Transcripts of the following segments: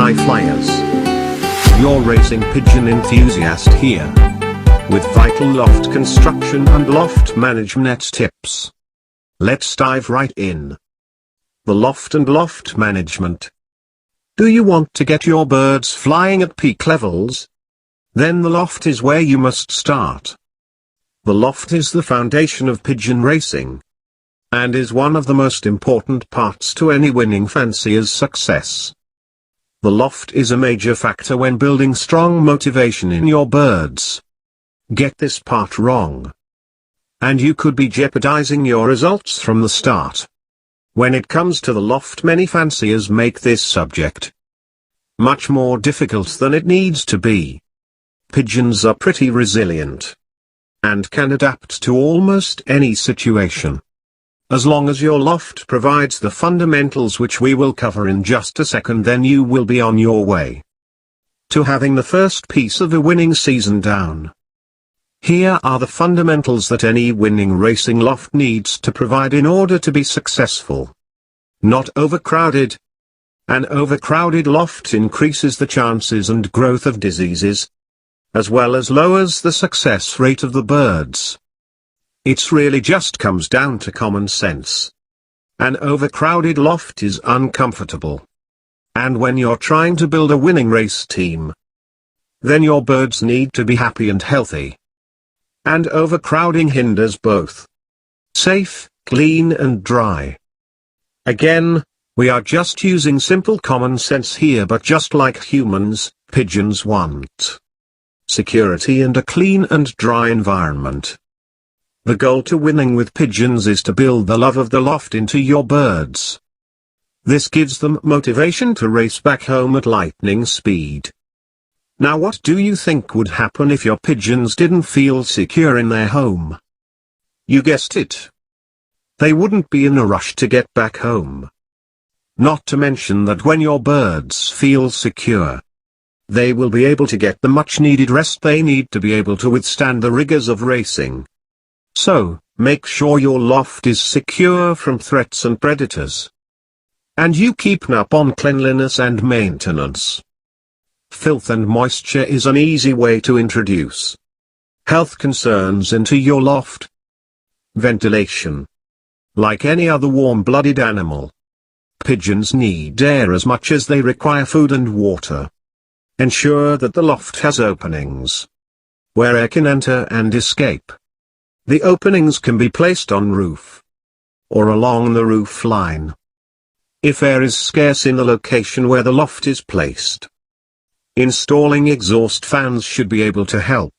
high flyers. Your racing pigeon enthusiast here, with vital loft construction and loft management tips. Let's dive right in. The loft and loft management. Do you want to get your birds flying at peak levels? Then the loft is where you must start. The loft is the foundation of pigeon racing, and is one of the most important parts to any winning fancier's success. The loft is a major factor when building strong motivation in your birds. Get this part wrong, and you could be jeopardizing your results from the start. When it comes to the loft, many fanciers make this subject much more difficult than it needs to be. Pigeons are pretty resilient, and can adapt to almost any situation. As long as your loft provides the fundamentals, which we will cover in just a second, then you will be on your way to having the first piece of a winning season down. Here are the fundamentals that any winning racing loft needs to provide in order to be successful. Not overcrowded. An overcrowded loft increases the chances and growth of diseases, as well as lowers the success rate of the birds. It's really just comes down to common sense. An overcrowded loft is uncomfortable. And when you're trying to build a winning race team, then your birds need to be happy and healthy. And overcrowding hinders both. Safe, clean and dry. Again, we are just using simple common sense here, but just like humans, pigeons want security and a clean and dry environment. The goal to winning with pigeons is to build the love of the loft into your birds. This gives them motivation to race back home at lightning speed. Now, what do you think would happen if your pigeons didn't feel secure in their home? You guessed it. They wouldn't be in a rush to get back home. Not to mention that when your birds feel secure, they will be able to get the much needed rest they need to be able to withstand the rigors of racing. So, make sure your loft is secure from threats and predators. And you keep up on cleanliness and maintenance. Filth and moisture is an easy way to introduce health concerns into your loft. Ventilation. Like any other warm-blooded animal, pigeons need air as much as they require food and water. Ensure that the loft has openings where air can enter and escape. The openings can be placed on roof or along the roof line, if air is scarce in the location where the loft is placed. Installing exhaust fans should be able to help.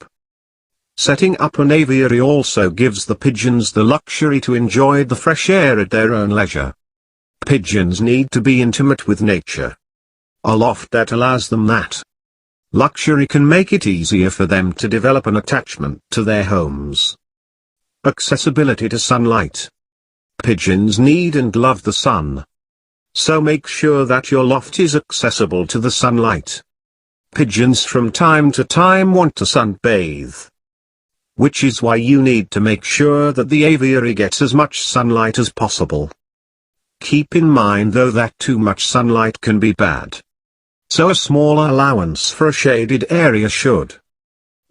Setting up an aviary also gives the pigeons the luxury to enjoy the fresh air at their own leisure. Pigeons need to be intimate with nature. A loft that allows them that luxury can make it easier for them to develop an attachment to their homes. Accessibility to sunlight. Pigeons need and love the sun. So make sure that your loft is accessible to the sunlight. Pigeons from time to time want to sunbathe, which is why you need to make sure that the aviary gets as much sunlight as possible. Keep in mind though that too much sunlight can be bad. So a small allowance for a shaded area should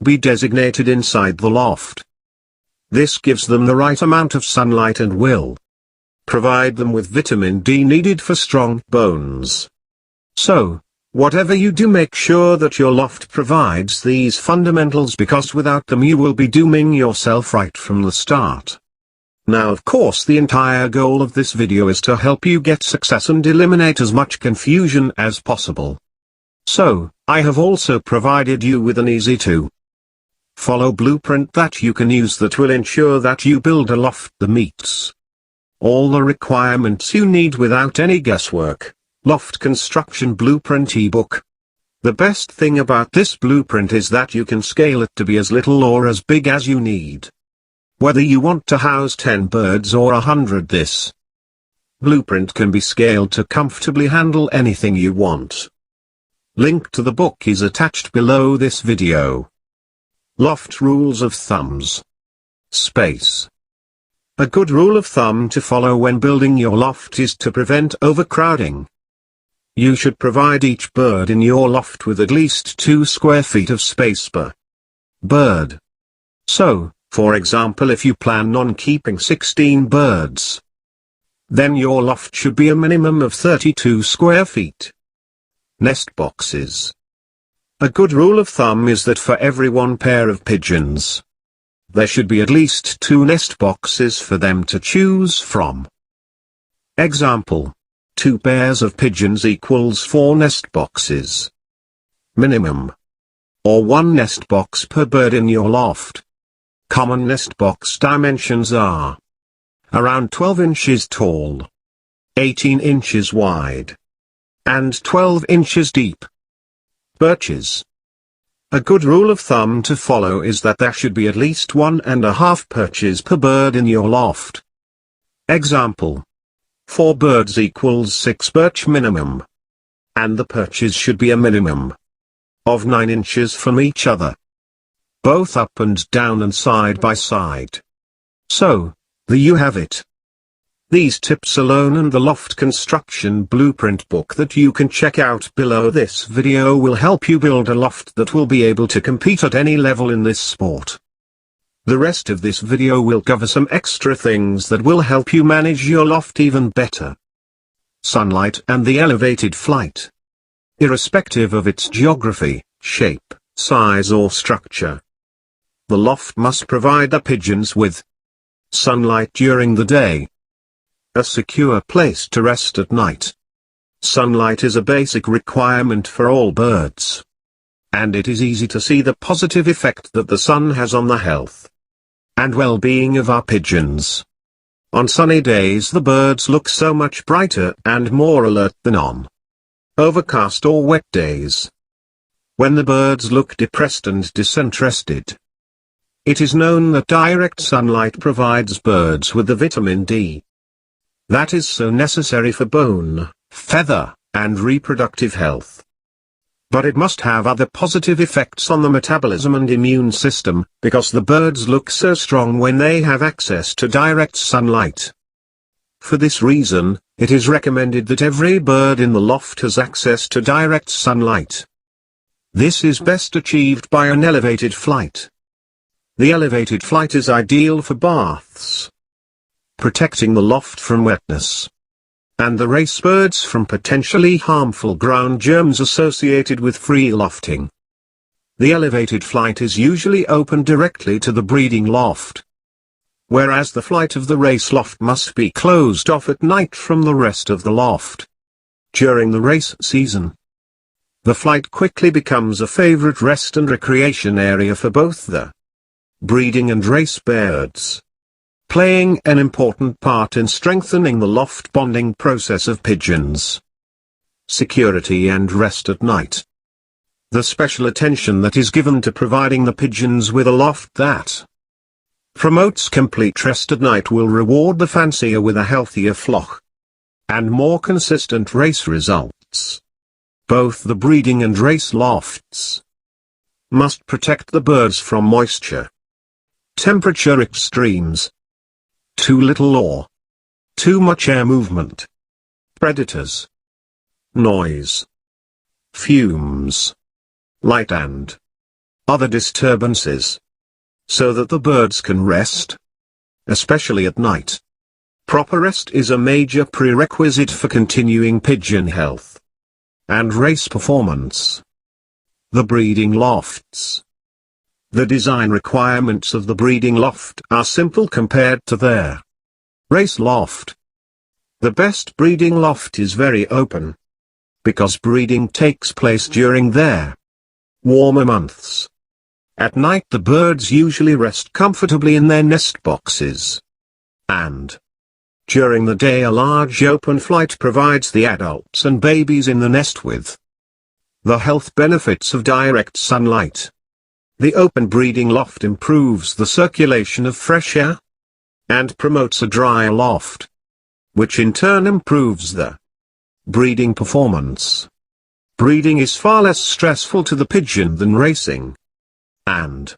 be designated inside the loft. This gives them the right amount of sunlight and will provide them with vitamin D needed for strong bones. So, whatever you do, make sure that your loft provides these fundamentals, because without them you will be dooming yourself right from the start. Now, of course, the entire goal of this video is to help you get success and eliminate as much confusion as possible. So, I have also provided you with an easy to follow blueprint that you can use that will ensure that you build a loft that meets all the requirements you need without any guesswork. Loft Construction Blueprint ebook. The best thing about this blueprint is that you can scale it to be as little or as big as you need. Whether you want to house 10 birds or 100, this blueprint can be scaled to comfortably handle anything you want. Link to the book is attached below this video. Loft Rules of Thumbs. Space. A good rule of thumb to follow when building your loft is to prevent overcrowding. You should provide each bird in your loft with at least 2 square feet of space per bird. So, for example, if you plan on keeping 16 birds, then your loft should be a minimum of 32 square feet. Nest boxes. A good rule of thumb is that for every 1 pair of pigeons, there should be at least 2 nest boxes for them to choose from. Example: 2 pairs of pigeons equals 4 nest boxes. Minimum. Or 1 nest box per bird in your loft. Common nest box dimensions are around 12 inches tall, 18 inches wide, and 12 inches deep. Perches. A good rule of thumb to follow is that there should be at least 1.5 perches per bird in your loft. Example: 4 birds equals 6 perch minimum. And the perches should be a minimum of 9 inches from each other, both up and down and side by side. So, there you have it. These tips alone and the loft construction blueprint book that you can check out below this video will help you build a loft that will be able to compete at any level in this sport. The rest of this video will cover some extra things that will help you manage your loft even better. Sunlight and the elevated flight. Irrespective of its geography, shape, size or structure, the loft must provide the pigeons with sunlight during the day, a secure place to rest at night. Sunlight is a basic requirement for all birds, and it is easy to see the positive effect that the sun has on the health and well-being of our pigeons. On sunny days the birds look so much brighter and more alert than on overcast or wet days, when the birds look depressed and disinterested. It is known that direct sunlight provides birds with the vitamin D that is so necessary for bone, feather, and reproductive health. But it must have other positive effects on the metabolism and immune system, because the birds look so strong when they have access to direct sunlight. For this reason, it is recommended that every bird in the loft has access to direct sunlight. This is best achieved by an elevated flight. The elevated flight is ideal for baths, protecting the loft from wetness, and the race birds from potentially harmful ground germs associated with free lofting. The elevated flight is usually open directly to the breeding loft, whereas the flight of the race loft must be closed off at night from the rest of the loft. During the race season, the flight quickly becomes a favorite rest and recreation area for both the breeding and race birds, playing an important part in strengthening the loft bonding process of pigeons. Security and rest at night. The special attention that is given to providing the pigeons with a loft that promotes complete rest at night will reward the fancier with a healthier flock and more consistent race results. Both the breeding and race lofts must protect the birds from moisture, temperature extremes, too little or too much air movement, predators, noise, fumes, light and other disturbances, so that the birds can rest, especially at night. Proper rest is a major prerequisite for continuing pigeon health and race performance. The breeding lofts. The design requirements of the breeding loft are simple compared to their race loft. The best breeding loft is very open, because breeding takes place during their warmer months. At night the birds usually rest comfortably in their nest boxes, and during the day a large open flight provides the adults and babies in the nest with the health benefits of direct sunlight. The open breeding loft improves the circulation of fresh air and promotes a drier loft, which in turn improves the breeding performance. Breeding is far less stressful to the pigeon than racing, and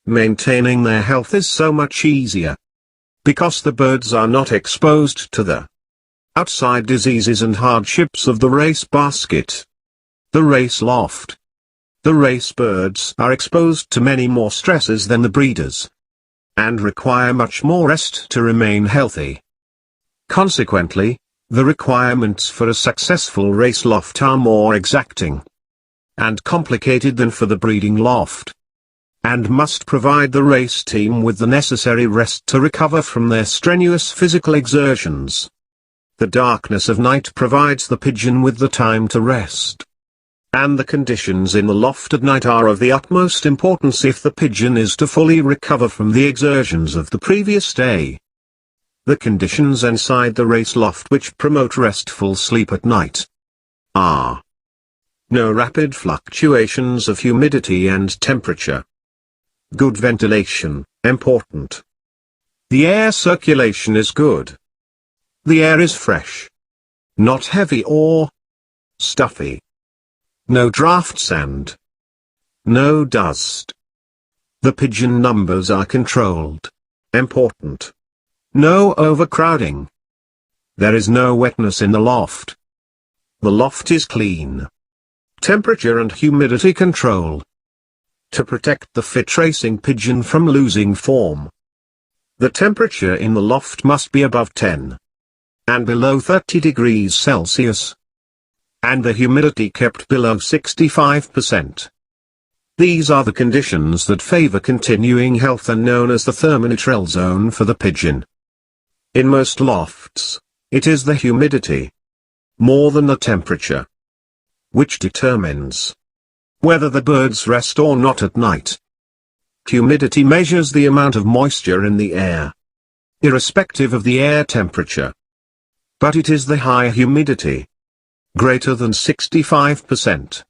maintaining their health is so much easier, because the birds are not exposed to the outside diseases and hardships of the race basket. The race loft. The race birds are exposed to many more stresses than the breeders, and require much more rest to remain healthy. Consequently, the requirements for a successful race loft are more exacting and complicated than for the breeding loft, and must provide the race team with the necessary rest to recover from their strenuous physical exertions. The darkness of night provides the pigeon with the time to rest, and the conditions in the loft at night are of the utmost importance if the pigeon is to fully recover from the exertions of the previous day. The conditions inside the race loft which promote restful sleep at night are: no rapid fluctuations of humidity and temperature. Good ventilation, important. The air circulation is good. The air is fresh, not heavy or stuffy. No drafts and no dust. The pigeon numbers are controlled. Important. No overcrowding. There is no wetness in the loft. The loft is clean. Temperature and humidity control. To protect the fit racing pigeon from losing form, the temperature in the loft must be above 10 and below 30 degrees Celsius, and the humidity kept below 65%. These are the conditions that favor continuing health and known as the thermoneutral zone for the pigeon. In most lofts, it is the humidity, more than the temperature, which determines whether the birds rest or not at night. Humidity measures the amount of moisture in the air, irrespective of the air temperature. But it is the high humidity, greater than 65%,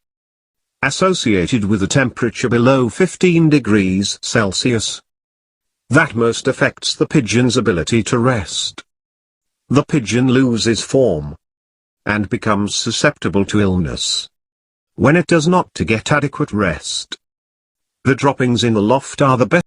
associated with a temperature below 15 degrees Celsius, that most affects the pigeon's ability to rest. The pigeon loses form and becomes susceptible to illness when it does not get adequate rest. The droppings in the loft are the best